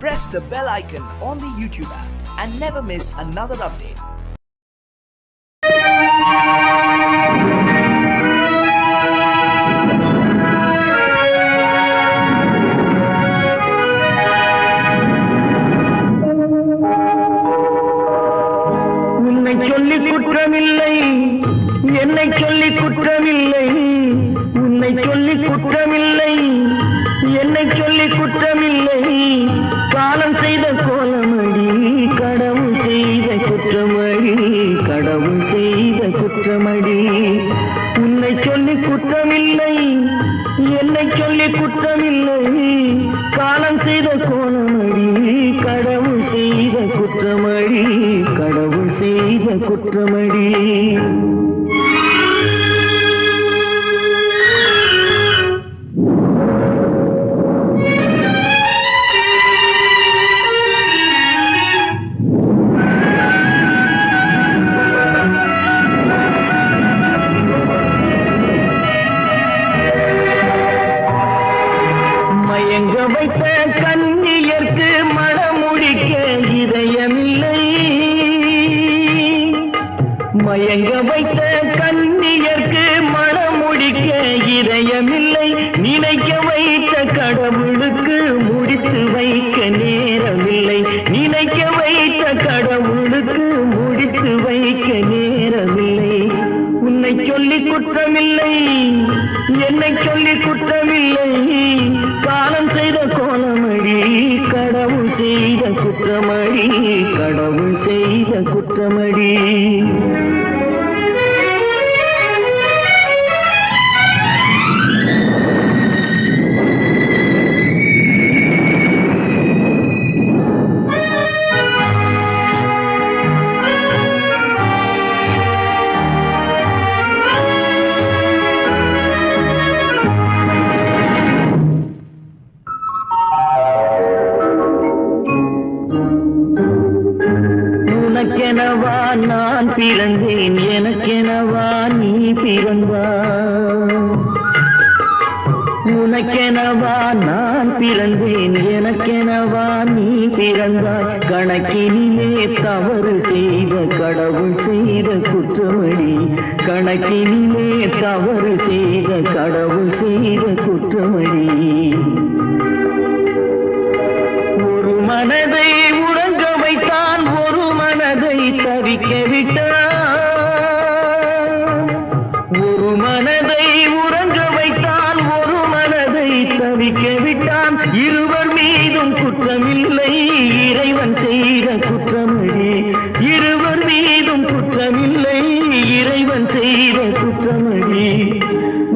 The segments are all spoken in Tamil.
Press the bell icon on the YouTube app and never miss another update. உன்னை சொல்லி குற்றமில்லை, என்னை சொல்லி குற்றமில்லை, உன்னை சொல்லி குற்றமில்லை, என்னை சொல்லி குற்றமில்லை, காலம் செய்த கோலமடி, கடவுள் செய்த குற்றமடி, கடவுள் செய்த குற்றமடி. உன்னை சொல்லி குற்றமில்லை, என்னை சொல்லி குற்றமில்லை, காலம் செய்த கோலமடி, கடவுள் செய்த குற்றமடி, கடவுள் செய்த குற்றமடி. மயங்க வைத்த கண்ணியர்க்கு மனமுடிக்க இதயமில்லை, மயங்க வைத்த கண்ணியர்க்கு மனமுடிக்க இதயமில்லை, நினைக்க வைத்த கடவுளுக்கு முடித்து வைக்க நேரமில்லை, நினைக்க வைத்த கடவுளுக்கு முடித்து வைக்க நேரமில்லை. உன்னை சொல்லி குற்றமில்லை, என்னை சொல்லி குற்றமில்லை, காலம் செய்த கோலமடி, கடவுள் செய்த குற்றமடி, கடவுள் செய்த குற்றமடி. உனக்கெனவா நான் பிறந்தேன், எனக்கெனவா நீ பிறந்தாய், உனக்கெனவா நான் பிறந்தேன், எனக்கெனவா நீ பிறந்தாய், கணக்கினிலே தவறு செய்த கடவுள் செய்த குற்றமடி, கணக்கினிலே தவறு செய்த கடவுள் செய்த குற்றமடி. ஒரு மனதை உறங்க வைத்தான், ஒரு மனதை தவிக்க விட்டான், ஒரு மனதை உறங்க வைத்தான், ஒரு மனதை தவிக்க விட்டான், இருவர் மீதும் குற்றமில்லை, இறைவன் செய்த குற்றமடி, இருவர் மீதும் குற்றமில்லை, இறைவன் செய்த குற்றமடி.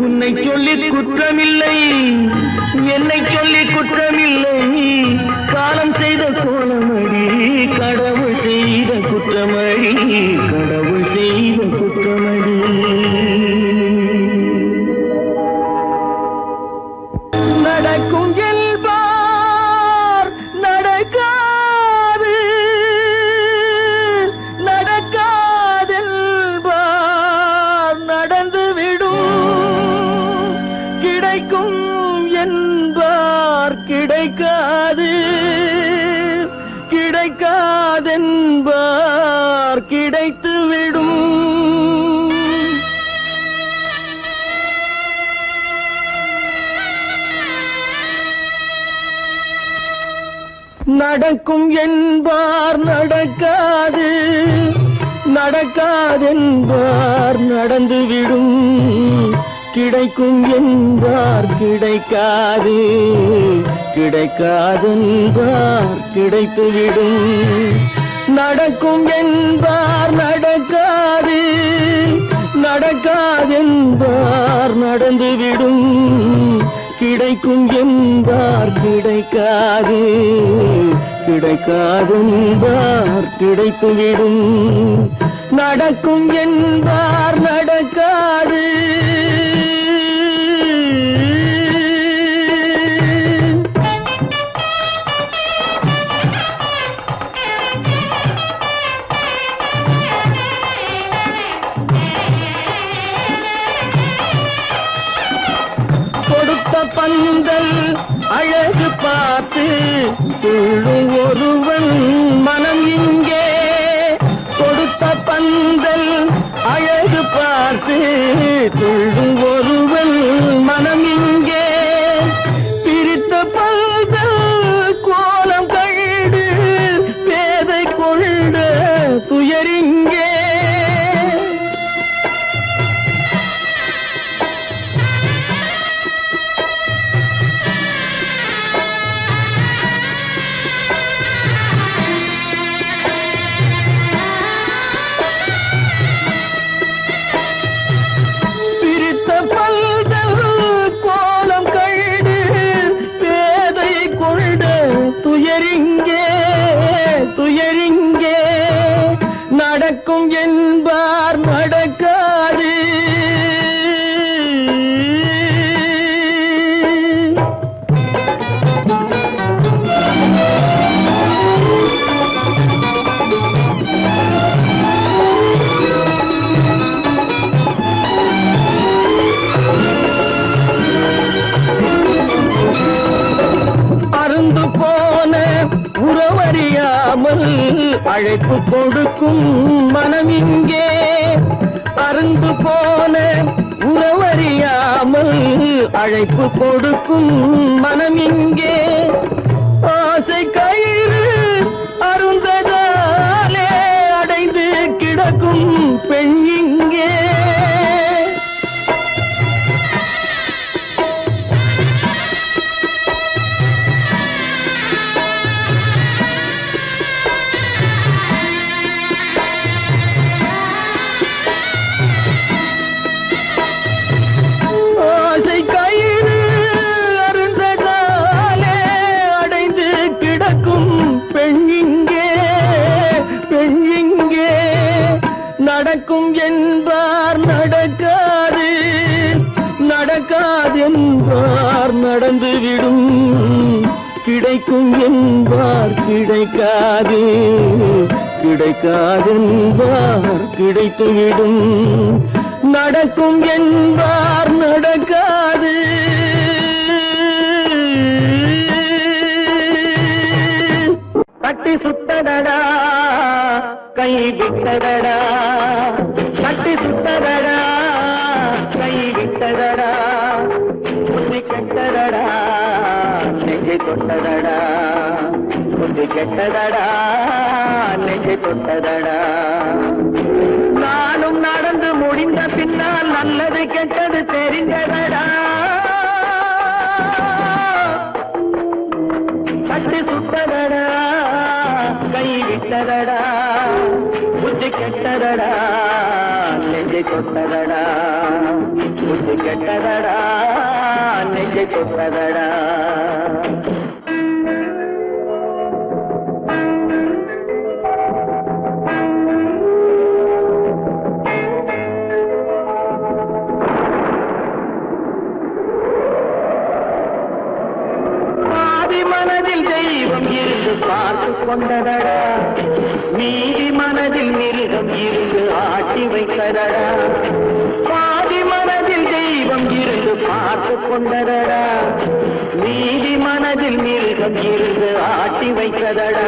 உன்னை சொல்லி குற்றமில்லை, என்னை சொல்லி குற்றமில்லை, காலம் செய்த கோலமடி, கடவுள் செய்த குற்றமடி, கடவுள் செய்த குற்றமடி. நடக்கும் என்பார் நடக்காது, நடக்காதென்பார் நடந்துவிடும், கிடைக்கும் என்பார் கிடைக்காது, கிடைக்காதென்பார் கிடைத்துவிடும். நடக்கும் என்பார் நடக்காது, நடக்காதென்பார் நடந்துவிடும், கிடைக்கும் என்பார் கிடைக்காது, கிடைக்காதென்பார் கிடைத்துவிடும். நடக்கும் என்பார் நடக்காது, நடக்காதென்பார் நடந்துவிடும், கிடைக்கும் என்பார் கிடைக்காது, கிடைக்காதென்பார் கிடைத்துவிடும். நடக்கும் என்பார் நடக்காது. பந்தல் அழகு பார் பார்த்து துள்ளும் ஒருவன் மனம் இங்கே கொடுத்த பந்தல் அழகு பார்த்து துள்ளும் ஒருவன் மனம் இங்கே பிரித்த பந்தல் கோலம் கண்டு பேதை கொண்ட துயரிங்கே துயரிங்கே நடக்கும் என்பார் நடக்காது அருந்து போன உறவறியாமல் அழைப்பு கொடுக்கும் மனம் இங்கே அருந்து போன உறவறியாமல் அழைப்பு கொடுக்கும் மனம் இங்கே ஆசை கயிறு அருந்ததாலே அடைந்து கிடக்கும் பெண் இங்கே நடக்கும் என்பார் நடக்காது நடக்காது என்பார் நடந்துவிடும் கிடைக்கும் என்பார் கிடைக்காது கிடைக்காது என்பார் கிடைத்துவிடும் நடக்கும் என்பார் நடக்காது கட்டி சுத்தடடா கை விட்டதடா கட்டி சுத்ததடா கை விட்டதடா புத்தி கெட்டதடா நெஞ்சை தொட்டதடா புத்தி கெட்டதடா நெஞ்சை தொட்டதடா நானும் நடந்து முடிந்த பின்னால் நல்லது கெட்டது தெரிந்ததடா கட்டி சுத்ததடா கை விட்டதடா புத்தி கெட்டதடா நெஞ்சை தொட்டதடா புத்தி கெட்டதடா நெஞ்சை தொட்டதடா மனதில் தெய்வம் இருந்து பார்த்து கொண்டதடா நீதி மனதில் மிருகம் இருந்து ஆட்டி வைத்ததடா பாதி மனதில் தெய்வம் இருந்து பார்த்து கொண்டதடா நீதி மனதில் மிருகம் இருந்து ஆட்டி வைத்ததடா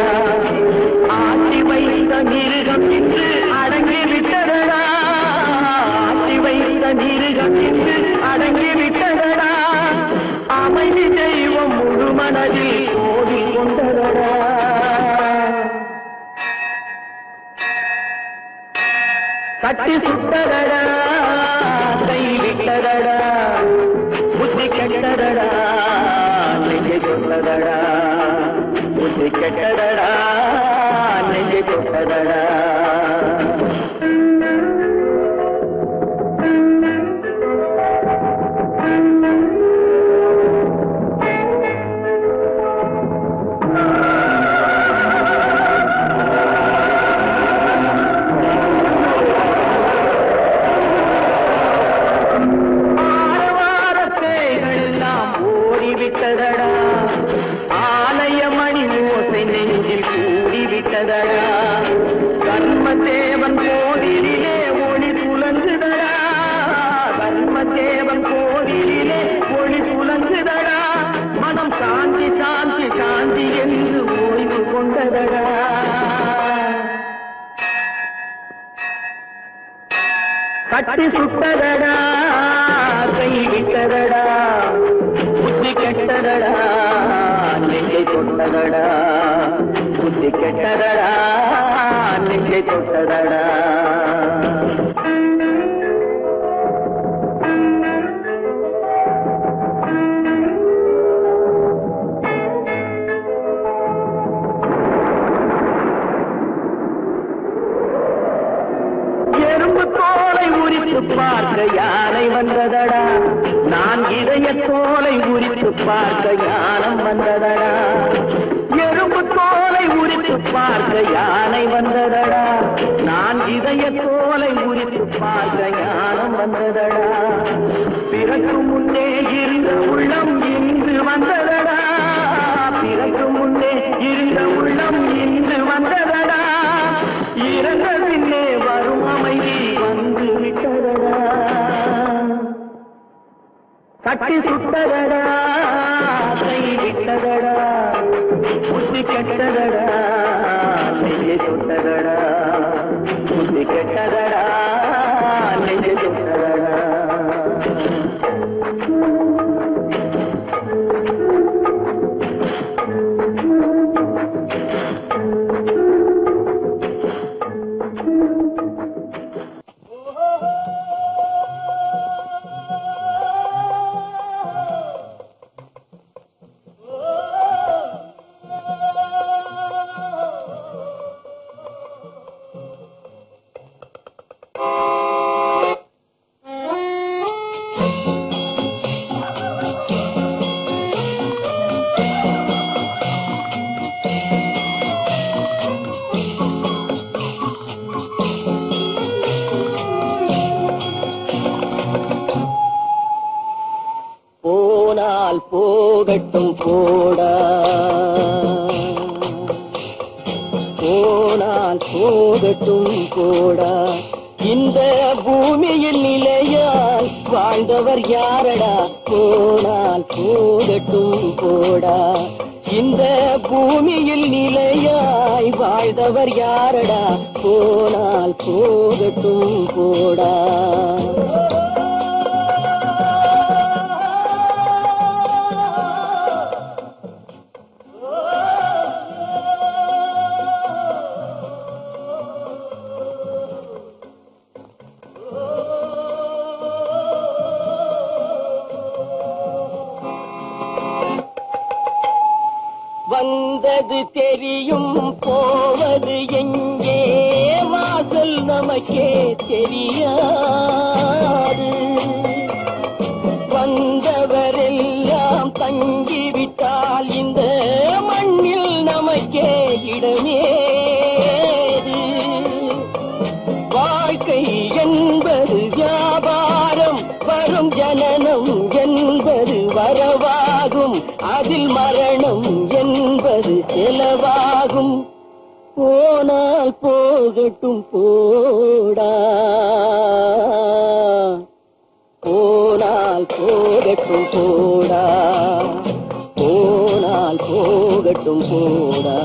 ஆட்டி வைத்த மிருகம் இன்று அடங்கி விட்டதடா ஆட்டி வைத்த மிருகம் இன்று அடங்கி விட்டதடா அமைதி தெய்வம் முழு மனதில் கோவில் கொண்டதடா கட்டி சுட்டதடா கை விட்டதடா புத்தி கெட்டதடா நெஞ்சை தொட்டதடா புத்தி கெட்டதடா நெஞ்சை தொட்டதடா கர்மதேவன் கோவிலிலே ஒளி துலங்குதடா கர்மதேவன் கோவிலிலே ஒளி துலங்குதடா மனம் சாந்தி சாந்தி விட்டதடா கட்டி சுட்டதடா கை விட்டதடா புத்தி கெட்டதடா நெஞ்சை தொட்டதடா புத்தி கெட்டதடா நெஞ்சை தொட்டதடா பார்க்க யானை வந்ததடா நான் இதய தோலை உரித்து பார்க்க யானம் வந்ததடா எறும்பு தோலை உரித்து பார்க்க யானை வந்ததடா நான் இதய தோலை உரித்து பார்க்க யானம் வந்ததடா பிறகு முன்னே இருந்த உள்ளம் இன்று வந்ததடா பிறகு முன்னே இருந்த உள்ளம் இன்று வந்ததடா இறந்த பின்னே வரும் அமைதி வந்து விட்டதடா கட்டி சுட்டதடா கை விட்டதடா புத்தி கெட்டதடா நெஞ்சை சுட்டதடா புத்தி கெட்டதடா நெஞ்சை சுட்டதடா போகட்டும் போடா போனால் போகட்டும் போடா இந்த பூமியில் நிலையால் வாழ்ந்தவர் யாரடா போனால் போகட்டும் போடா இந்த பூமியில் நிலையாய் வாழ்ந்தவர் யாரடா போனால் போகட்டும் போடா வந்தது தெரியும் போவது எங்கே வாசல் நமக்கே தெரியாது வந்தவரெல்லாம் தங்கிவிட்டால் இந்த மண்ணில் நமக்கே இடமேது வாழ்க்கை என்பது வியாபாரம் வரும் ஜனனம் என்பது வரவாகும் அதில் மரணம் என்பது செலவாகும் போனால் போகட்டும் போடா போனால் போகட்டும் போடா போனால் போகட்டும் போடா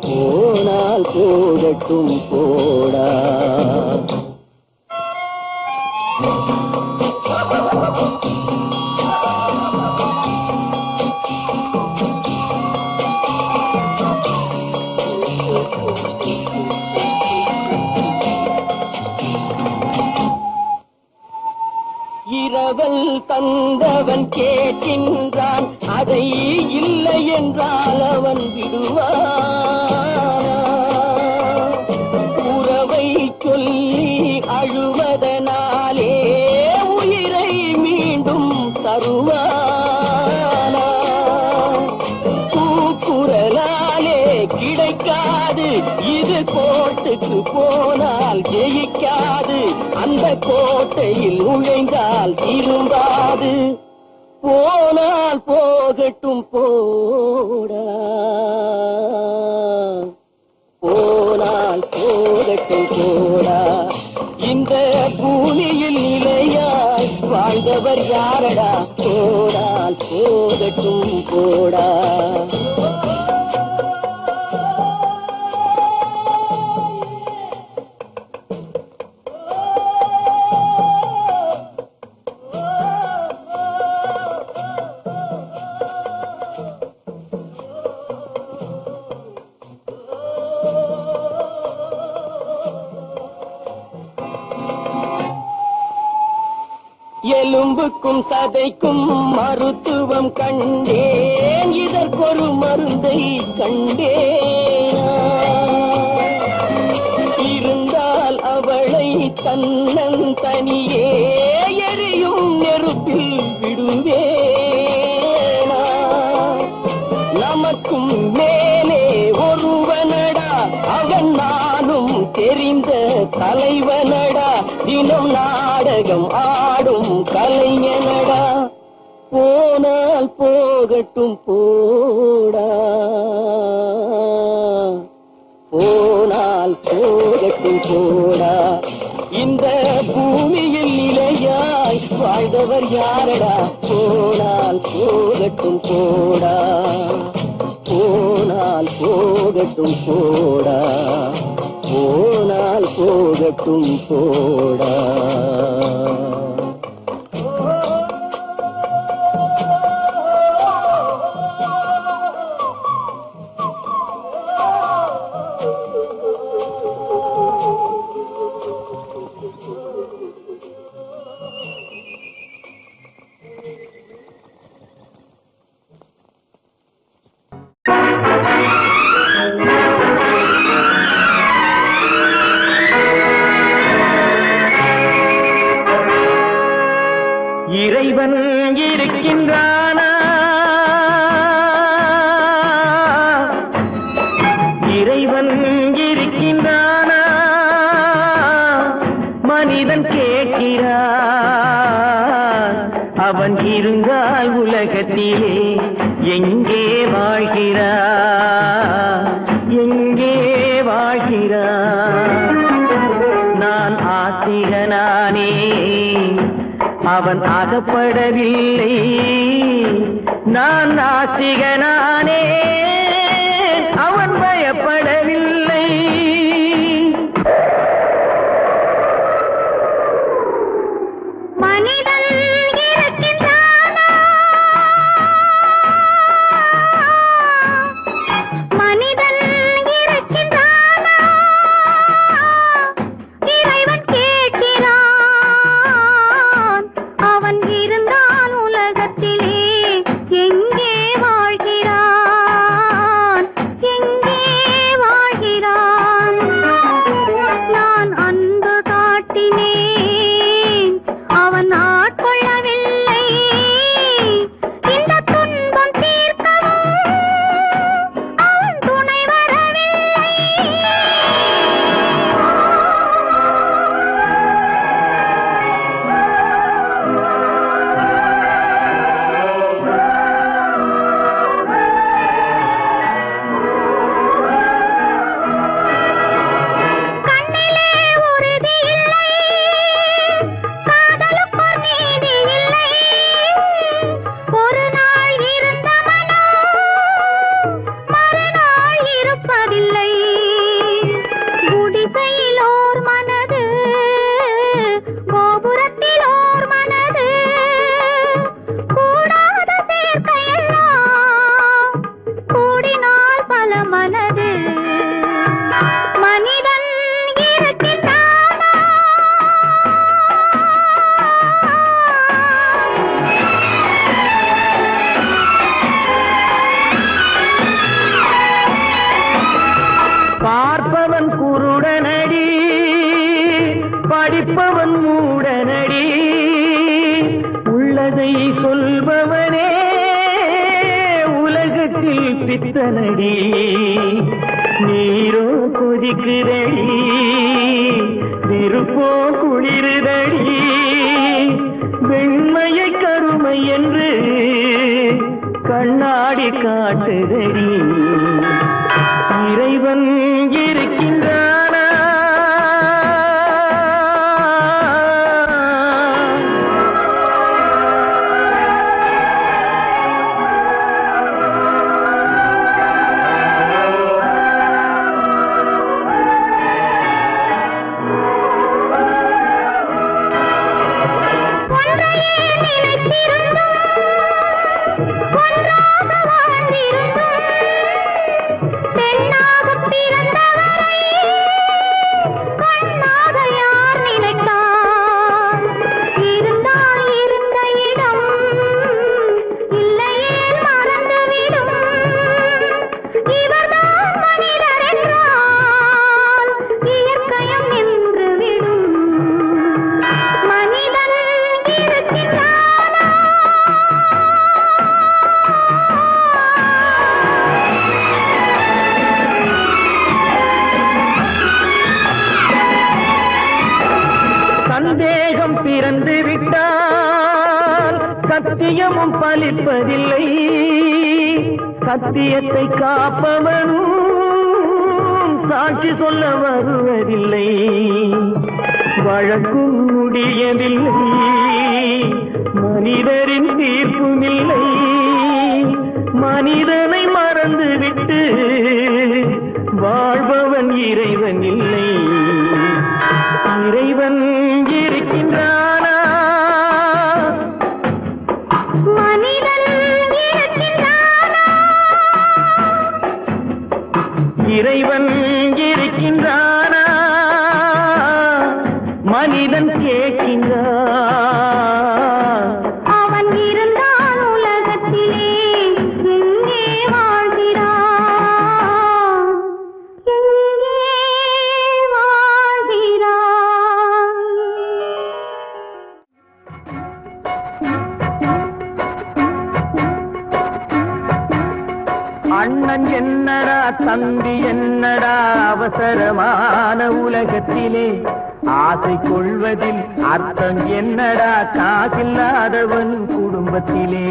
போனால் போகட்டும் போடா இரவல் தந்தவன் கேட்கின்றான் அதை இல்லை என்றால் அவன் விடுவான் உறவை சொல்லி அழுவதனாலே உயிரை மீண்டும் தருவானா கூக்குரலாலே கிடைக்காது இது கோட்டுக்கு போனால் ஜெயிக்காது அந்த கோட்டையில் நுழைந்தால் திரும்பாது போனால் போகட்டும் போடா போனால் போகட்டும் போடா இந்த பூமியில் நிலையாய் வாழ்ந்தவர் யாரடா போனால் போகட்டும் போடா எலும்புக்கும் சதைக்கும் மருத்துவம் கண்டேன், இதற்கொரு மருந்தை கண்டேன். இருந்தால் அவளை தன்னன் தனியே எரியும் நெருப்பில் விடுவேனா. நமக்கும் மேலே ஒருவனடா, அவன் நானும் தெரிந்த தலைவனடா, தினம் நாடகம் ஆடும் கலைஞனடா. போனால் போகட்டும் போடா, போனால் போகட்டும் போடா. இந்த பூமியில் நிலையாய் வாழ்ந்தவர் யாரடா. போனால் போகட்டும் போடா, போனால் போகட்டும் போடா, போனால் போகட்டும் போடா. இறைவன் இருக்கின்றானா, இறைவன் இருக்கின்றானா, மனிதன் கேட்கிறான். அவன் இருந்தால் உலகத்திலே எங்கே வாழ்கிறான், எங்கே வாழ்கிறான். நான் ஆசிரியனானே, அவன் அகப்படவில்லை. நான் நாசிகனானே, அவன் பயப்படவில்லை. மனிதன் இருக்கின்றானா, மனிதன் இருக்கின்றானா, இறைவன் கேட்கிறான். அவன் இருந்தால் உலகத்திலே எங்கே வாழ்கிறான், எங்கே வாழ்கிறான். நான் அன்பு காட்டினேன், அவன் ஆட்கொள்ளவில்லை. இந்த துன்பம் தீர்க்கவும் அவன் துணை வரவில்லை. கண்ணிலே உறுதி இல்லை, காதலுக்கோர் நீதி இல்லை. ஒரு நாள் இருந்த மனம் மறுநாள் இருப்பதில்லை. குடிசையிலோர் மனது, கோபுரத்திலோர் மனது, கூடாத சேர்க்கையெல்லாம் கூடினால் பல மனது. மனிதன் இருக்கின்றானா, பார்ப்பவன் குருடனடி, படிப்பவன் மூடனடி. உள்ளதை சொல்பவனே உலகத்தில் பித்தனடி. நீரோ கொதிக்குதடி, நெருப்போ குளிருதடி. வெண்மையை கருமை என்று கண்ணாடி காட்டுதடி. இறைவன் இருக்கின்றானா, ஒன்றையே நினைத்திருந்தும் ஒன்றாக வாழ்ந்திருந்தும் சத்தியமும் பலிப்பதில்லை, சத்தியத்தை காப்பவனும் சாட்சி சொல்ல வருவதில்லை. வழக்கும் முடியவில்லை, மனிதரின் தீர்ப்பும் இல்லை. மனிதனை மறந்துவிட்டு வாழ்பவன் இறைவன் இல்லை. இறைவன் இருக்கின்றானா? மனிதன் இருக்கின்றானா? இறைவன் இருக்கின்றானா? மனிதன் கேட்கின்றான். அவன் இருந்தான் உலகத்திலே, எங்கே வாழ்கிறான்? எங்கே வாழ்கிறான்? அண்ணன் என்னடா தம்பி என்னடா அவசரமான உலகத்திலே, ஆசை கொள்வதில் அர்த்தம் என்னடா காசில்லாதவன் குடும்பத்திலே.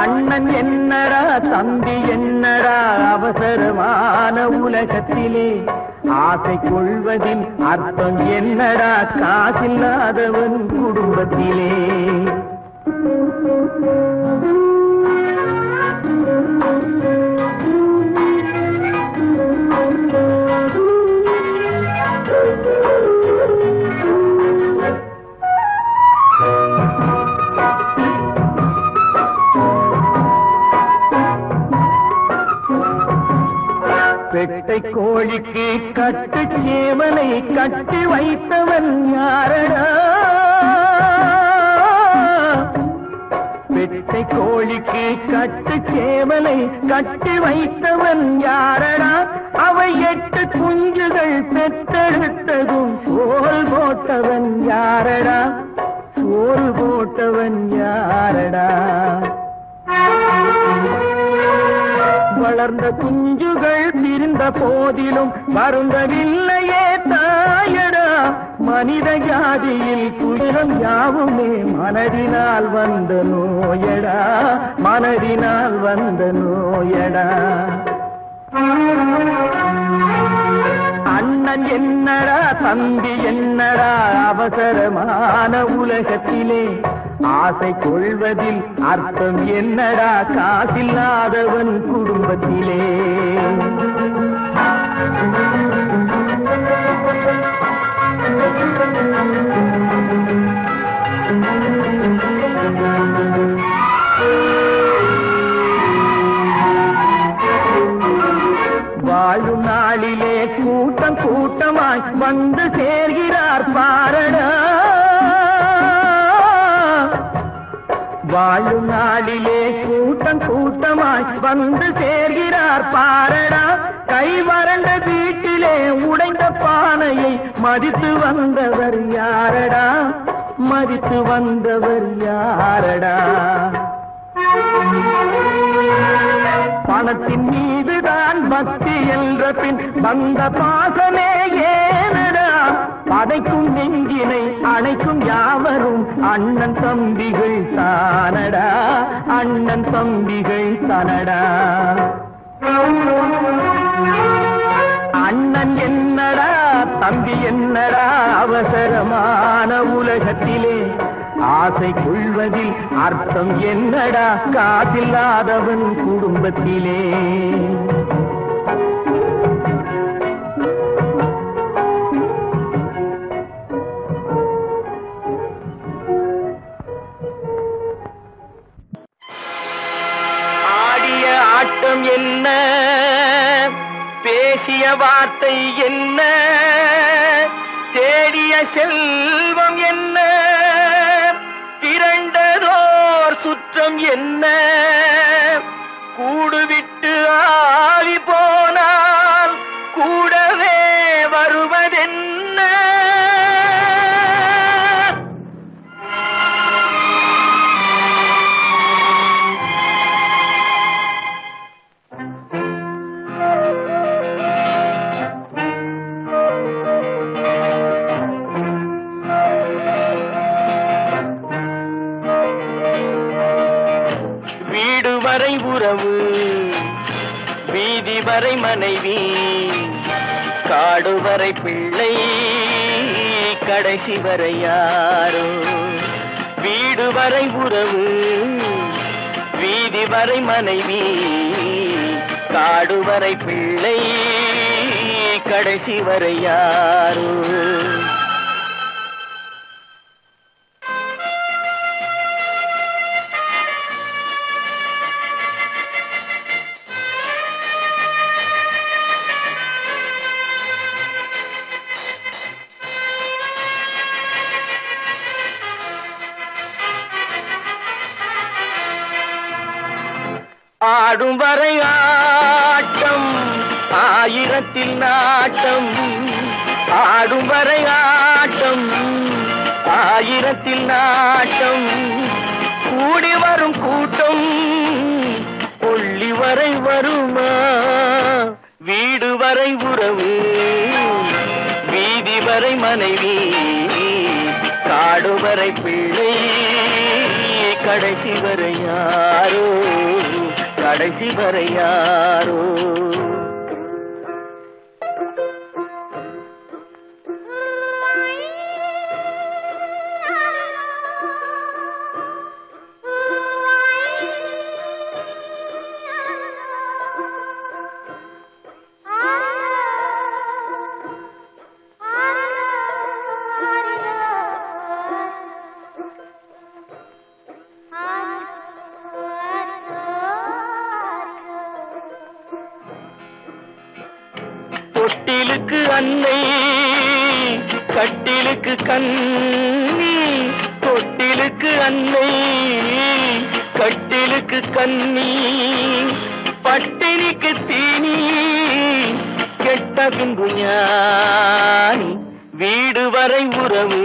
அண்ணன் என்னடா தம்பி என்னடா அவசரமான உலகத்திலே, ஆசை கொள்வதில் அர்த்தம் என்னடா காசில்லாதவன் குடும்பத்திலே. பெட்டை கோழிக்கு கட்டு சேவலை கட்டி வைத்தவன் யாரடா? பெட்டை கோழிக்கு கட்டு சேவலை கட்டி வைத்தவன் யாரடா? அவை 8 குஞ்சுகள் பெற்றெடுத்ததும் சோறு போட்டவன் யாரடா? சோறு போட்டவன் யாரடா? வளர்ந்த குஞ்சுகள் பிரிந்த போதிலும் வருந்தவில்லையே தாயடா. மனித ஜாதியில் துயரம் யாவுமே மனதினால் வந்த நோயடா, மனதினால் வந்த நோயடா. அண்ணன் என்னடா தம்பி என்னடா அவசரமான உலகத்திலே, ஆசை கொள்வதில் அர்த்தம் என்னடா காசில்லாதவன் குடும்பத்திலே. வாழும் நாளிலே கூட்டம் கூட்டமாய் வந்து சேர்கிறார் பாரடா. வாழும் நாளிலே கூட்டம் கூட்டமாய் வந்து சேர்கிறார் பாரடா. கை வறண்ட வீட்டிலே உடைந்த பானையை மதித்து வந்தவர் யாரடா? மதித்து வந்தவர் யாரடா? பணத்தின் மீதுதான் பக்தி என்ற பின் வந்த பாசமே ஏனடா? பதைக்கும் நெஞ்சினை அணைக்கும் யாவரும் அண்ணன் தம்பிகள் தானடா, அண்ணன் தம்பிகள் தானடா. அண்ணன் என்னடா தம்பி என்னடா அவசரமான உலகத்திலே, ஆசை கொள்வதில் அர்த்தம் என்னடா காசில்லாதவன் குடும்பத்திலே. ஆடிய ஆட்டம் என்ன, பேசிய வார்த்தை என்ன, தேடிய செல்வம் என்ன, திரண்டதோர் சுற்றம் என்ன, கூடுவிட்டு ஆவி போனால் கூடவே வருவதென்ன. வரை உறவு, வீதி வரை மனைவி, காடு வரை பிள்ளை, கடைசி வரை யாரோ. வீடு வரை உறவு, வீதி வரை மனைவி, காடு வரை பிள்ளை, கடைசி வரை யாரோ. ஆடும் வரை ஆட்டம், ஆயிரத்தில் நாட்டம். ஆடும் வரை ஆட்டம், ஆயிரத்தில் நாட்டம். கூடி வரும் கூட்டம் கொள்ளி வரை வருமா. வீடு வரை உறவு, வீதி வரை மனைவி, காடு வரை பிள்ளை, கடைசி வரை யாரோ, கடைசி வரை யாரோ. தொட்டிலுக்கு அன்னை, கட்டிலுக்கு கண்ணி. தொட்டிலுக்கு அன்னை, கட்டிலுக்கு கண்ணி. பட்டினிக்கு தீனி, கெட்ட பின்பு ஞானி. வீடு வரை உறவு,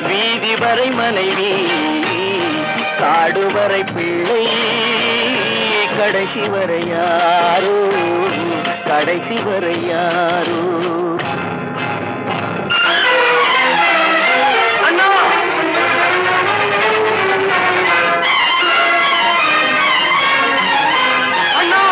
வீதி வரை மனைவி, காடு வரை பிள்ளை, கடைசி வரை யாரோ, கடைசி வரை யாரோ. அண்ணா அண்ணா,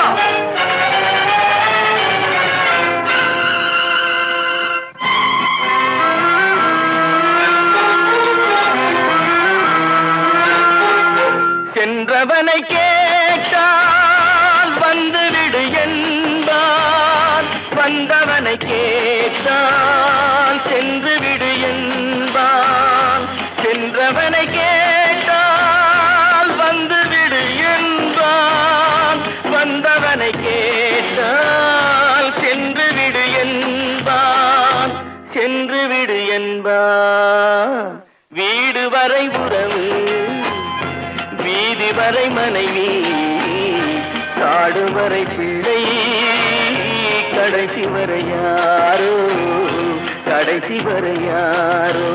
சென்றவனை கேட்டால் வந்துவிடு என்பான், வந்தவனை கேட்டால் சென்று விடு என்பான். சென்றவனை கேட்டால் வந்துவிடு என்பான், வந்தவனை கேட்டால் சென்று விடு என்பான், சென்று விடு என்பான். வீடு வரை உறவு, வீதி வரை மனைவி, காடு வரை பிள்ளை, கடைசி வரை யாரோ, கடைசி வரை யாரோ.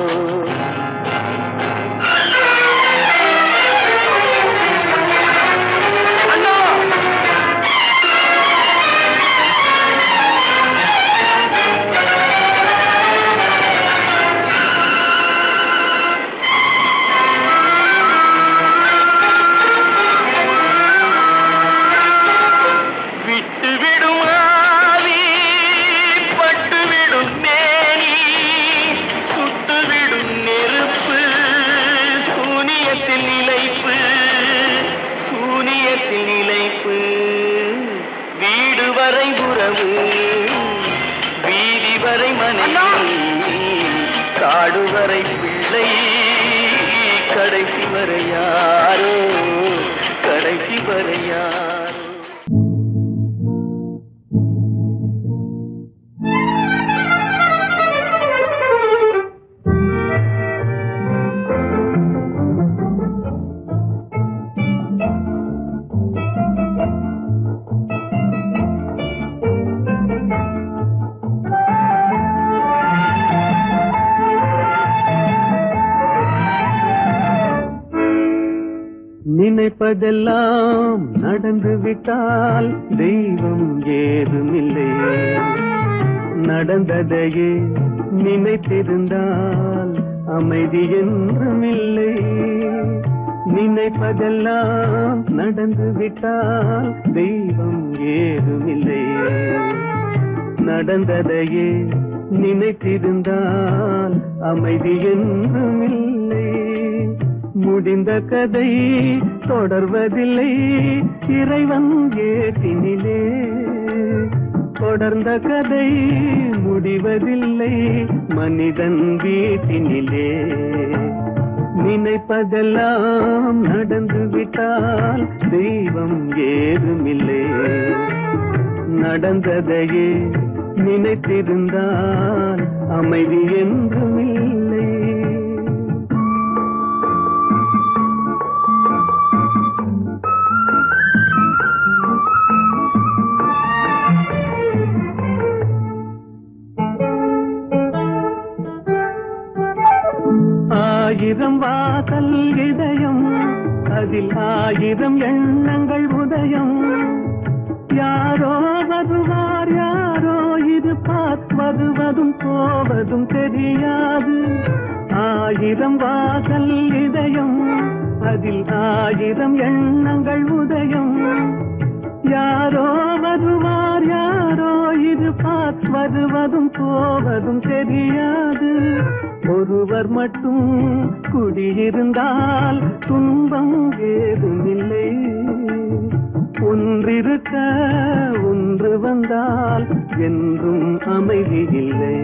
வீடு வரை உறவு, வீதி வரை மனைவி, காடு வரை பிள்ளை, கடைசி வரை யாரோ, கடைசி வரை யாரோ. நினைப்பதெல்லாம் நடந்து விட்டால் தெய்வம் ஏதுமில்லை, நடந்ததையே நினைத்திருந்தால் அமைதி என்றுமில்லை. நினைப்பதெல்லாம் நடந்து விட்டால் தெய்வம் ஏதுமில்லை. நடந்ததையே நினைத்திருந்தால் அமைதி என்றும் இல்லை. முடிந்த கதை தொடர்வதில்லை இறைவன் ஏட்டினிலே. தொடர்ந்த கதை முடிவதில்லை மனிதன் வீட்டினிலே. நினைப்பதெல்லாம் நடந்து விட்டால் தெய்வம் ஏதுமில்லை. நடந்ததையே நினைத்திருந்தால் அமைதி என்றும் இல்லை. ஆயிரம் வாசல் இதயம் அதில் ஆயிரம் எண்ணங்கள் உதயம். யாரோ வருவார் யாரோ இருப்பார் வருவதும் போவதும் தெரியாது. ஆயிரம் வாசல் இதயம் அதில் ஆயிரம் எண்ணங்கள் உதயம். யாரோ வருவார் யாரோ இருப்பார் வருவதும் போவதும் தெரியாது. ஒருவர் மட்டும் குடியிருந்தால் துன்பம் ஏதுமில்லை. ஒன்றிருக்க ஒன்று வந்தால் என்றும் அமைதி இல்லை.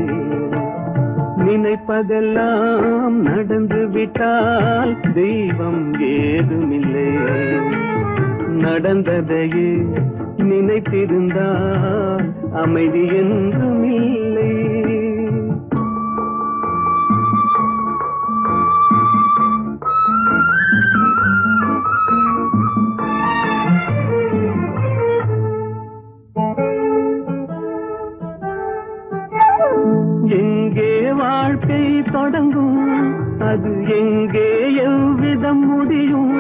நினைப்பதெல்லாம் நடந்து விட்டால் தெய்வம் ஏதுமில்லை. நடந்ததையே நினைத்திருந்தால் அமைதி என்றும் இல்லை. எங்கே வாழ்க்கை தொடங்கும் அது எங்கே எவ்விதம் முடியும்.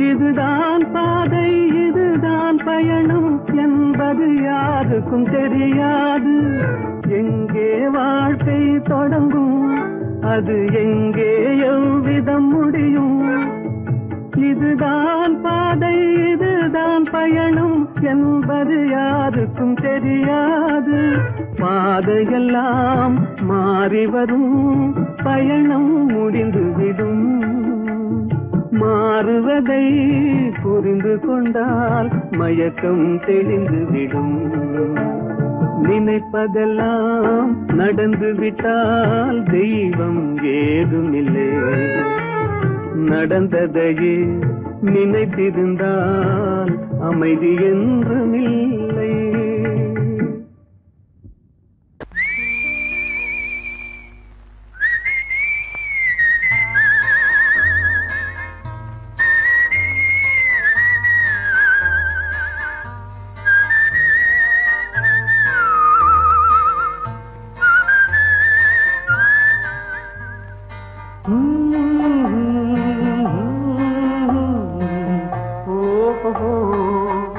இதுதான் பாதை இதுதான் பயணம் என்பது யாருக்கும் தெரியாது. எங்கே வாழ்க்கை தொடங்கும் அது எங்கே எவ்விதம் முடியும். இதுதான் பாதை இதுதான் பயணம் என்பது யாருக்கும் தெரியாது. பாதையெல்லாம் மாறி வரும் பயணம் முடிந்துவிடும். மாறுவதை புரிந்து கொண்டால் மயக்கம் தெளிந்துவிடும். நினைப்பதெல்லாம் நடந்து விட்டால் தெய்வம் ஏதுமில்லை. நடந்ததையே நினைத்திருந்தால் அமைதி என்றும் இல்லை.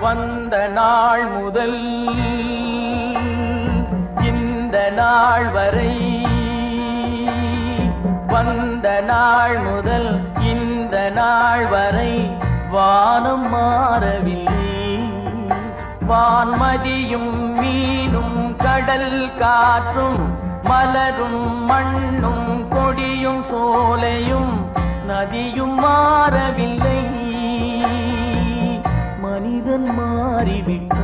வந்த நாள் முதல் இந்த நாள் வரை வந்த நாள் முதல் இந்த நாள் வரை வானம் மாறவில்லை. வான்மதியும் மீனும் கடல் காற்றும் மலரும் மண்ணும் கொடியும் சோலையும் நதியும் மாறவில்லை. மனிதன் மாறிவிட்டான்.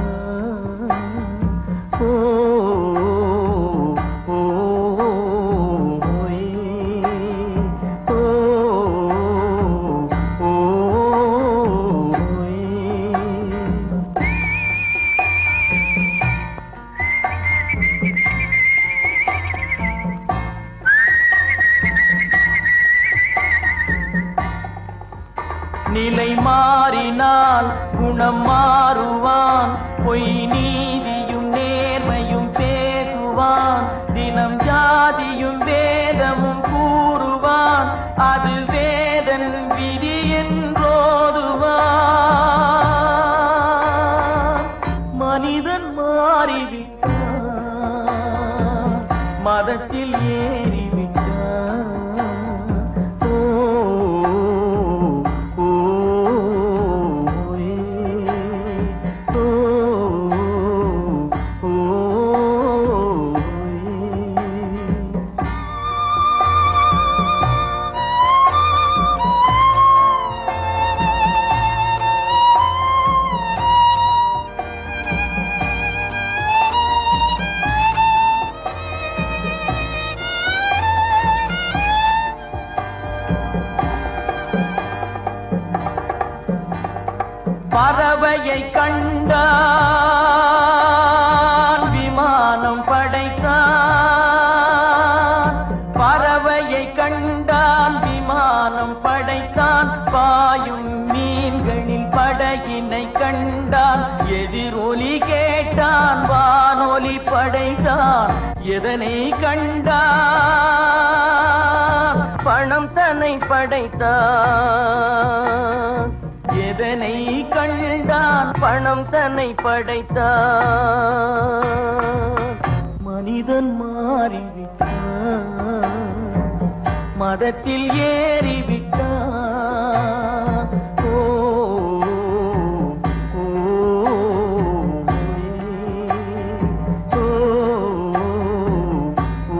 ஓ ஓ நிலை மாறினால் குணம் மாறுவான். பொய் நீதியும் நேர்மையும் பேசுவான். தினம் ஜாதியும் வேதமும் கூறுவான். அது வேதன் விதி என்றோதுவான். மனிதன் மாறிவிட்டான். மதத்தில் ஏறிவிட்டான். ஓ பறவையை கண்டான் விமானம் படைத்தான். பறவையை கண்டான் விமானம் படைத்தான். பாயும் மீன்களில் படகினை கண்டான். எதிரொலி கேட்டான் வானொலி படைத்தான். எதனை கண்டான்? பணம் தன்னை படைத்தான். எதனை கண்டான்? பணம் தன்னை படைத்தான். மனிதன் மாறிவிட்டான். மதத்தில் ஏறிவிட்டான். ஓ ஓ, ஓ, ஓ,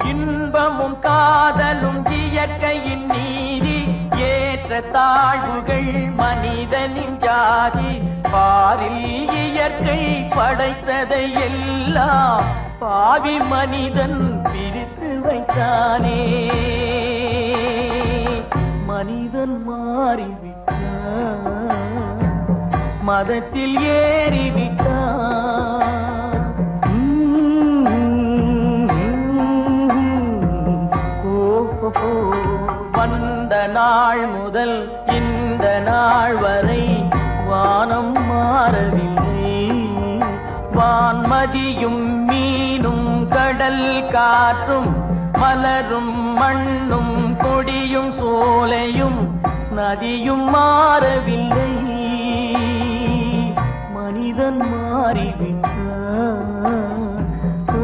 இன்பமும் காதலும் இயற்கையின் நீதி. ஏற்ற தாழ்வுகள் மனிதனின் ஜாதி. பாரில் இயற்கை படைத்ததை எல்லாம் பாவி மனிதன் பிரித்து வைத்தானே. மனிதன் மாறிவிட்டான். மதத்தில் ஏறிவிட்டான். வந்த நாள் முதல் இந்த நாள் வரை வானம் மாறவில்லை. வான்மதியும் மீனும் கடல் காற்றும் மலரும் மண்ணும் கொடியும் சோலையும் நதியும் மாறவில்லை. மனிதன் மாறிவிட்டான். ஓ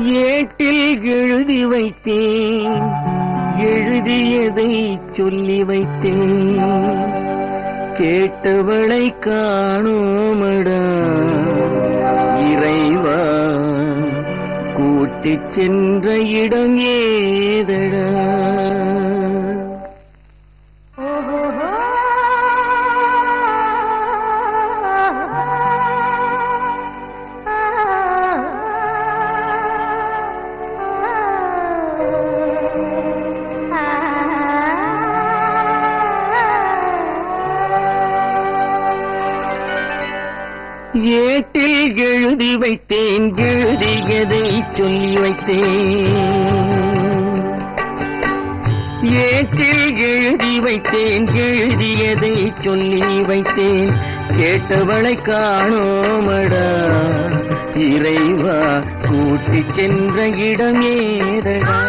ஏட்டில் எழுதி வைத்தேன். எழுதியதை சொல்லி வைத்தேன். கேட்டவளை காணோமடா இறைவா. கூட்டிச் சென்ற இடம் ஏதடா? ஏட்டில் எழுதி வைத்தேன். எழுதியதை சொல்லி வைத்தேன். ஏட்டில் எழுதி வைத்தேன். எழுதியதை சொல்லி வைத்தேன். கேட்டவளை காணோமடா இறைவா. கூட்டிச் சென்ற இடம் ஏதடா?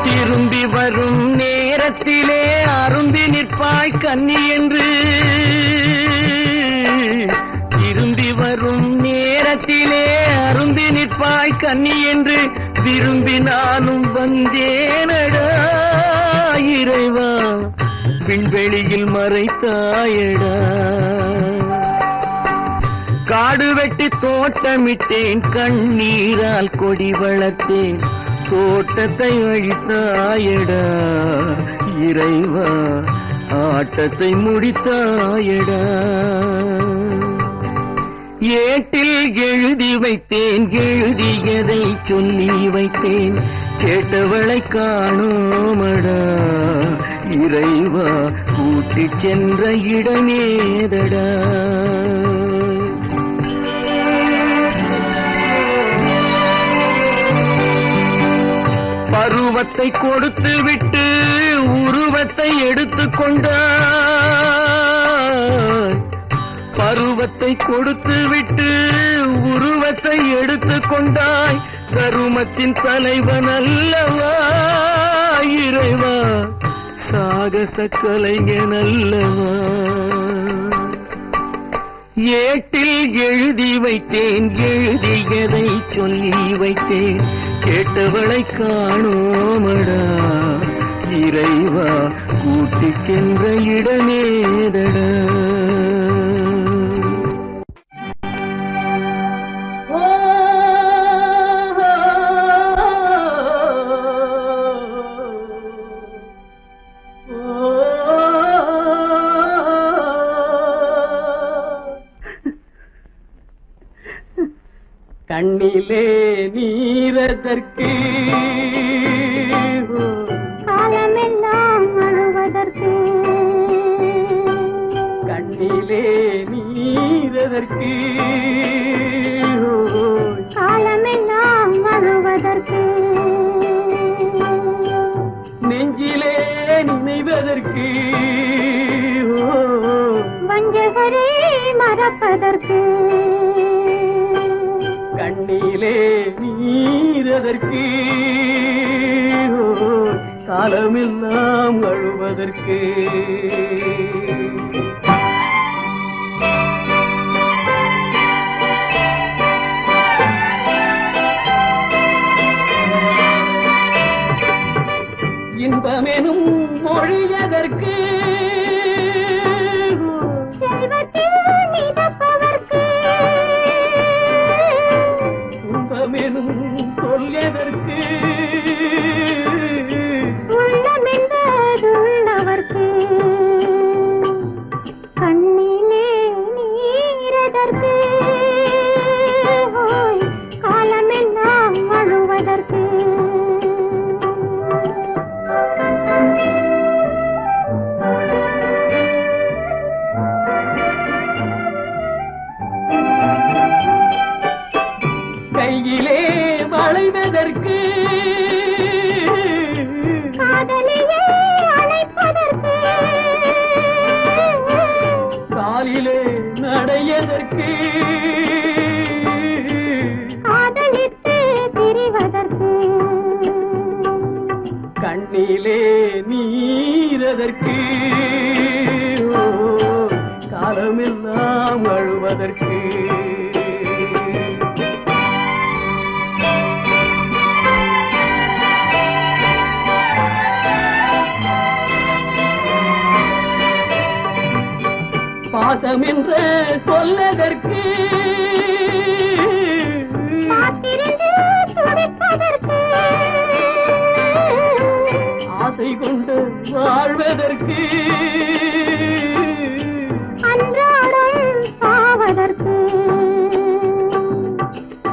திரும்பி வரும் நேரத்திலே அரும்பி நிற்பாய் கன்னி என்று. திரும்பி வரும் நேரத்திலே அரும்பி நிற்பாய் கன்னி என்று விரும்பி நானும் வந்தேனடா இறைவா. விண்வெளியில் மறைத்தாயடா. காடு வெட்டி தோட்டமிட்டேன். கண்ணீரால் கொடி வளர்த்தேன். தோட்டத்தை அழித்தாயடா இறைவா. ஆட்டத்தை முடித்தாயடா. ஏட்டில் எழுதி வைத்தேன், எழுதியதை சொல்லி வைத்தேன், கேட்டவளை காணோமடா இறைவா, கூட்டிச் சென்ற இடமேதடா. பருவத்தை கொடுத்து விட்டு உருவத்தை எடுத்துக் கொண்டாய், பருவத்தை கொடுத்து விட்டு உருவத்தை எடுத்துக் கொண்டாய், கருமத்தின் தலைவன் அல்லவா இறைவா, சாகச கலைஞன் அல்லவா. ஏட்டில் எழுதி வைத்தேன், எழுதியதை சொல்லி வைத்தேன், கேட்டவளை காணோமடா இறைவா, கூட்டிச் சென்ற இடமேதடா. கண்ணிலே நீரதற்கு, காலமெல்லாம் அழுவதற்கு, கண்ணிலே நீரதற்கு, காலமெல்லாம் அழுவதற்கு, நெஞ்சிலே நினைவதற்கு, வஞ்சகரை மறப்பதற்கு, கண்ணிலே நீரதற்கு, காலமெல்லாம் அழுவதற்கு. இன்பமெனும் மொழியதற்கு, செல்வத்தில் மிதப்பதற்கு, துன்பமெனும் சொல்லியதற்கு, உள்ளமென்பதுள்ளவர்க்கு, கண்ணிலே நீரதற்கு, காலமெல்லாம் அழுவதற்கு. கையிலே வளைவதற்கு, காதலியே அழைப்பதற்கு, காலிலே நடையதற்கு, காதலித்து பிரிவதற்கு, கண்ணிலே நீரதற்கு, காலமெல்லாம் அழுவதற்கு. பாசம் என்ற சொல்லதற்கு, காத்திருந்து துடிப்பதற்கு, ஆசை கொண்டு வாழ்வதற்கு, அன்றாடம் சாவதற்கு,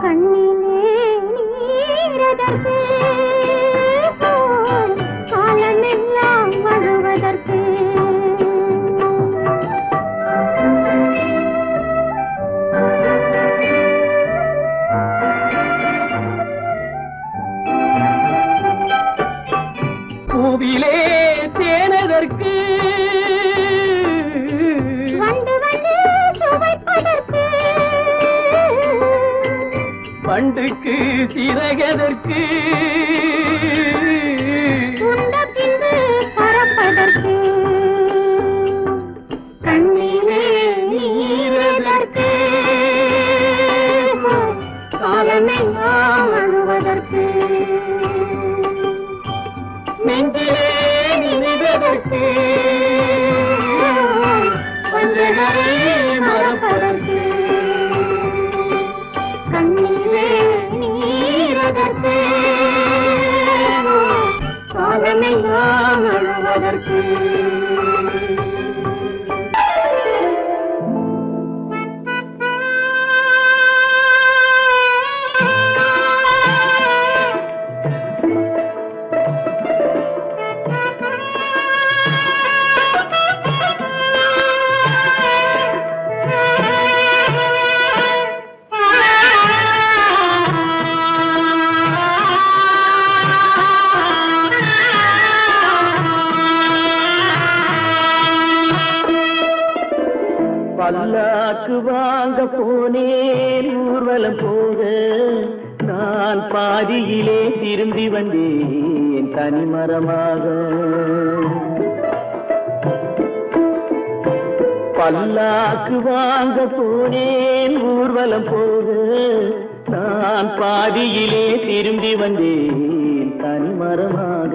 கண்ணிலே நீரதற்கு, காலமெல்லாம் அழுவதற்கு. பூவிலே தேனதற்கு, வந்து வந்து சுவைப்பதற்கு, பண்டுக்கு சிறகதற்கு, உண்ட பின்பு பறப்பதற்கு, கண்ணிலே நீரதற்கு, காலமெல்லாம் அழுவதற்கு, நெஞ்சிலே நினைவதற்கு, வஞ்சகரை மறப்பதற்கு, கண்ணிலே நீரதற்கு, காலமெல்லாம் அழுவதற்கு. பல்லாக்கு வாங்க போனேன் ஊர்வலம் போக நான் பாதியிலே திரும்பி வந்தேன் தனிமரமாக. பல்லாக்கு வாங்க போனேன் ஊர்வலம் போக நான் பாதியிலே திரும்பி வந்தேன் தனிமரமாக.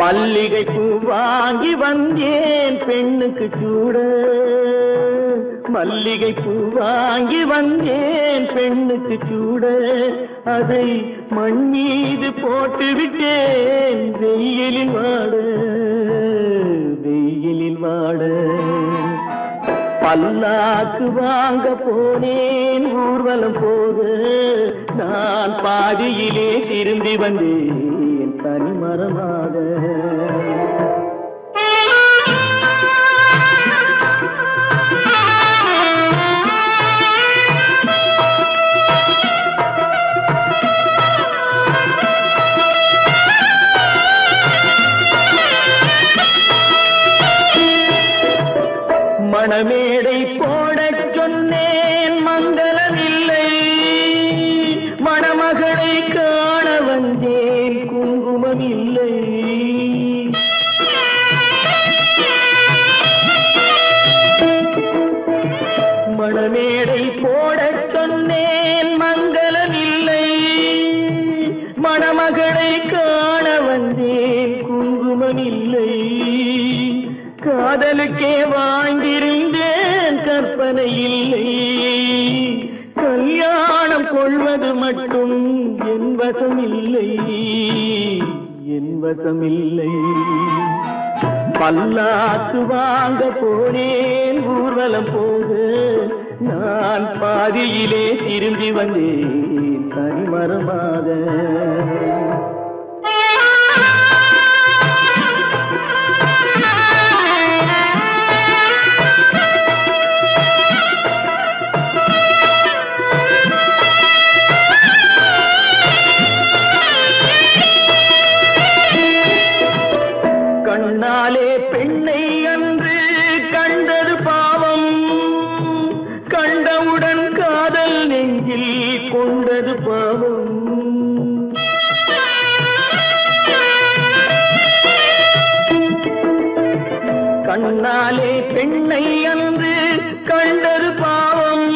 மல்லிகை பூ வாங்கி வந்தேன் பெண்ணுக்கு சூட, மல்லிகை பூ வாங்கி வந்தேன் பெண்ணுக்கு சூட, அதை மண் மீது போட்டு விட்டேன் வெயிலில் வாட, வெயிலில் வாட. பல்லாக்கு வாங்க போனேன் ஊர்வலம் போக நான் பாதியிலே திரும்பி வந்தேன் தனிமரமாக. மணமேடை போடச் சொன்னேன் மங்களமில்லை, மணமகளை காண வந்தேன் குங்குமமில்லை. மணமேடை போடச் சொன்னேன் மங்களமில்லை, மணமகளை காண வந்தேன் குங்குமமில்லை. காதலுக்கே வாழ்ந்திருந்தேன் கற்பனை இல்லை, கல்யாணம் கொள்வது மட்டும் என் வசமில்லை, என் வசமில்லை. பல்லாக்கு வாங்க போனேன் ஊர்வலம் போக நான் பாதியிலே திரும்பி வந்தேன் தனிமரமாக. கண்ணாலே பெண்ணை அன்று கண்டது பாவம், கண்டவுடன் காதல் நெஞ்சில் கொண்டது பாவம். கண்ணாலே பெண்ணை அன்று கண்டது பாவம்,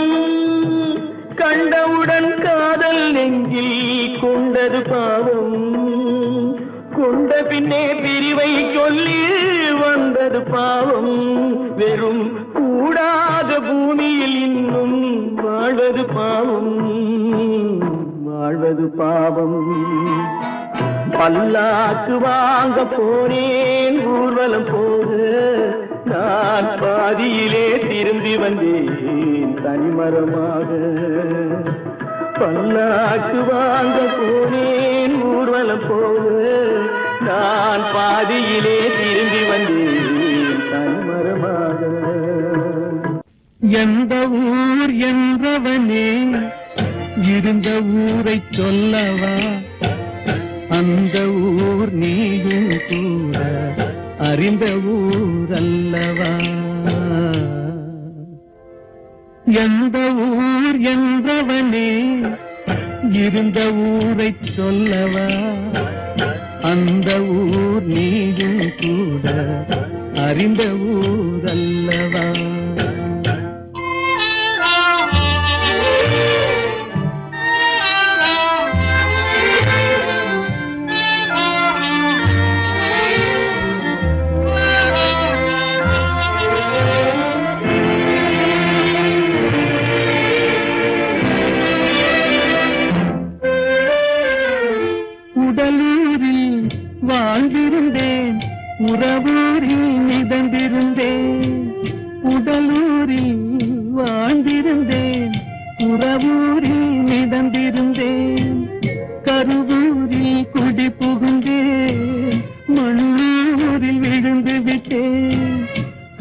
கண்டவுடன் காதல் நெஞ்சில் கொண்டது பாவம். கொண்ட பின்னே பிரிவை சொல்லி வந்தது பாவம், வெறும் கூடாத பூமியில் இன்னும் வாழ்வது பாவம், வாழ்வது பாவம். பல்லாக்கு வாங்க போனேன் ஊர்வலம் போக நான் பாதியிலே திரும்பி வந்தேன் தனிமரமாக. பல்லாக்கு வாங்க போனேன் ஊர்வலம் போக நான் பாதியிலே திரும்பி வந்தேன் தனிமரமாக. எந்த ஊர் என்றவனே இருந்த ஊரை சொல்லவா, அந்த ஊர் நீயும் கூட அறிந்த ஊர் அல்லவா. எந்த ஊர் என்றவனே இருந்த ஊரை சொல்லவா, அந்த ஊர் நீயும் கூட அறிந்த ஊர் அல்லவா. உடலூரில் வாழ்ந்திருந்தேன், உறவூரில் மிதந்திருந்தேன். உடலூரில் வாழ்ந்திருந்தேன், உறவூரில் மிதந்திருந்தேன். கருவூரில் குடி புகுந்தேன், மண்ணூரில் விழுந்து விட்டேன்.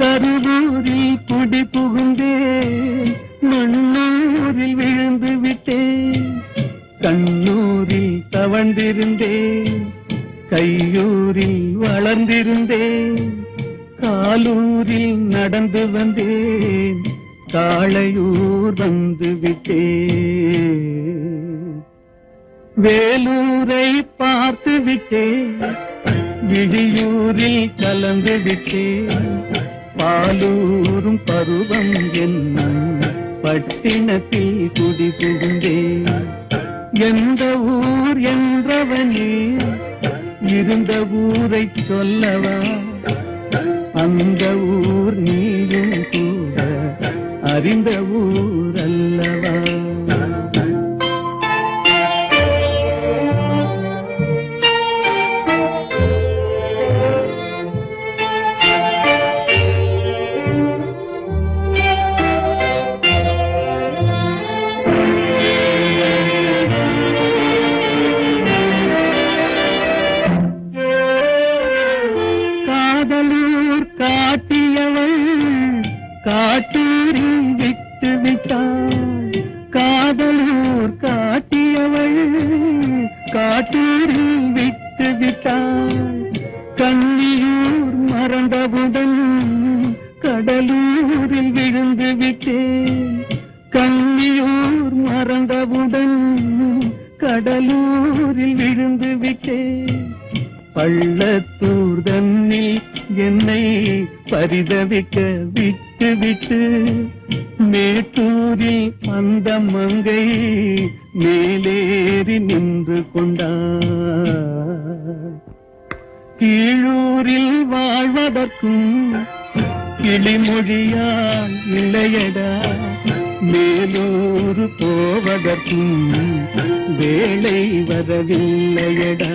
கருவூரில் குடி புகுந்தேன், மண்ணூரில் விழுந்து விட்டேன். கண்ணூரில் தவழ்ந்திருந்தேன், கையூரில் வளர்ந்திருந்தேன், காலூரில் நடந்து வந்தேன், காளையூர் வந்து விட்டேன். வேலூரை பார்த்து விட்டேன், விழியூரில் கலந்து விட்டேன், பாலூரும் பருவம் என்னும் பட்டினத்தில் குடி புகுந்தேன். எந்த ஊர் என்றவனே இருந்த ஊரை சொல்லவா, அந்த ஊர் நீயும் கூட அறிந்த ஊர் அல்லவா. காதலூர் காட்டியவள் காட்டூரில் விட்டு விட்டாள், காதலூர் காட்டியவள் காட்டூரில் விட்டு விட்டாள். கண்ணியூர் மறந்தவுடன் கடலூரில் விழுந்து விட்டேன், கண்ணியூர் மறந்தவுடன் கடலூரில் விழுந்து விட்டேன். பள்ளத்தூர் தன்னில் என்னை பரிதவிக்க விட்டு விட்டு மேட்டூரில் அந்த மங்கை மேலேறி நின்று கொண்டார். கீழூரில் வாழ்வதற்கும் கிளிமொழியால் இல்லையடா, மேலூர் போவதற்கும் வேலை வரவில்லையடா.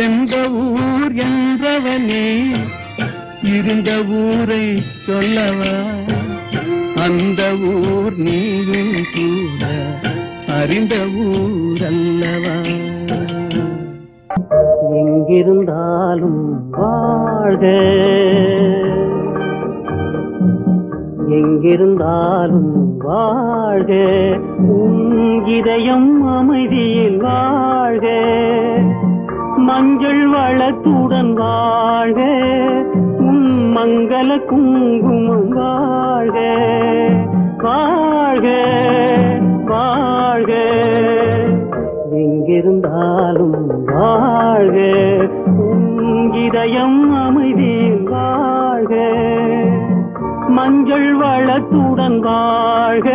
எந்த ஊர் என்றவனே இருந்த ஊரை சொல்லவா, அந்த ஊர் நீயும் கூட அறிந்த ஊர் அல்லவா. எங்கிருந்தாலும் வாழ்க, எங்கிருந்தாலும் வாழ்க, உன் இதயம் அமைதியில் வாழ்க, மஞ்சள் வளத்துடன் வாழ்க, உன் மங்கள குங்குமம் வாழ்க, வாழ்க வாழ்க. எங்கிருந்தாலும் வாழ்க, உன் இதயம் அமைதியில் வாழ்க, மஞ்சள் வளத்துடன் வாழ்க,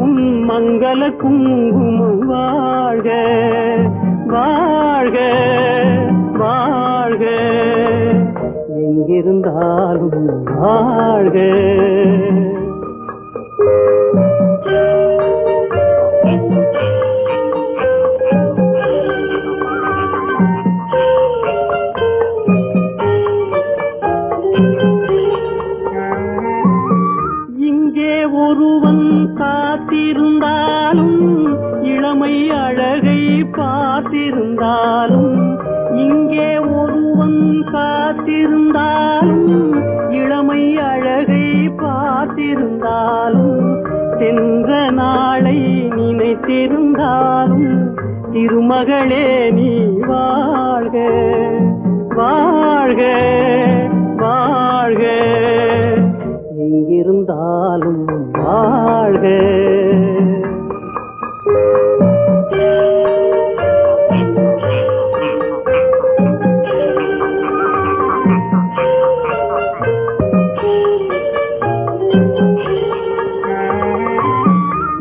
உன் மங்கள குங்குமம் வாழ்க, வாழ்க வாழ்க. எங்கிருந்தாலும் வாழ்க. இங்கே ஒருவன் காத்திருந்தாலும், இளமை அழகை பார்த்திருந்தாலும், இங்கே ஒருவன் காத்திருந்தாலும், இளமை அழகை பார்த்திருந்தாலும், சென்ற நாளை நினைத்திருந்தாலும், திருமகளே நீ வாழ்க, வாழ்க வாழ்க. எங்கிருந்தாலும் வாழ்க.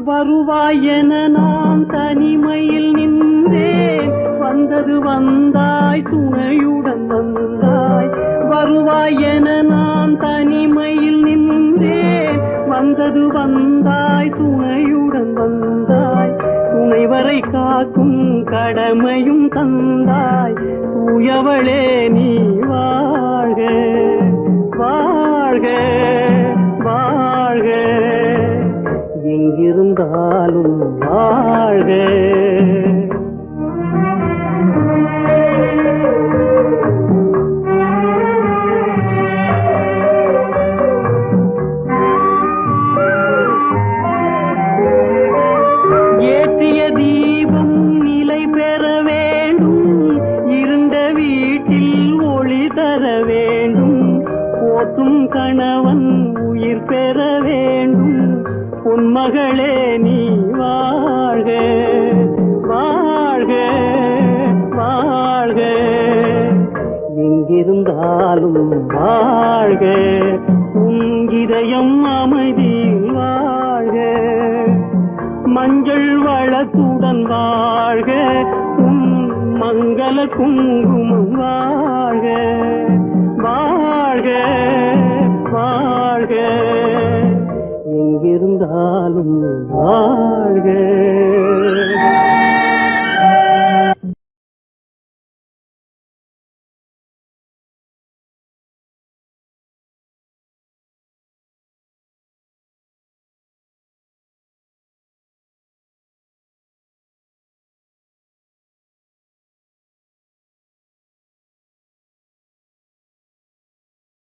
வருவாய் என நான் தனிமையில் நின்றேன், வந்தது வந்தாய் துணையுடன் வந்தாய். வருவாய் என நான் தனிமையில் நின்றேன், வந்தது வந்தாய் துணையுடன் வந்தாய். துணைவரை காக்கும் கடமையும் தந்தாய், தூயவளே நீ வாழ்க, வாழ்க வாழ்க. எங்கிருந்தாலும் வாழ்க. ஏற்றிய தீபம் நிலை பெற வேண்டும், இருண்ட வீட்டில் பொன்மகளே நீ வாழ்க வாழ்க வாழ்க எங்கிருந்தாலும் வாழ்க உன் இதயம் அமைதியில் வாழ்க மஞ்சள் வளத்துடன் வாழ்க உன் மங்கள குங்குமம் வாழ்க வாழ்க வாழ்க எங்கிருந்தாலும் வாழ்க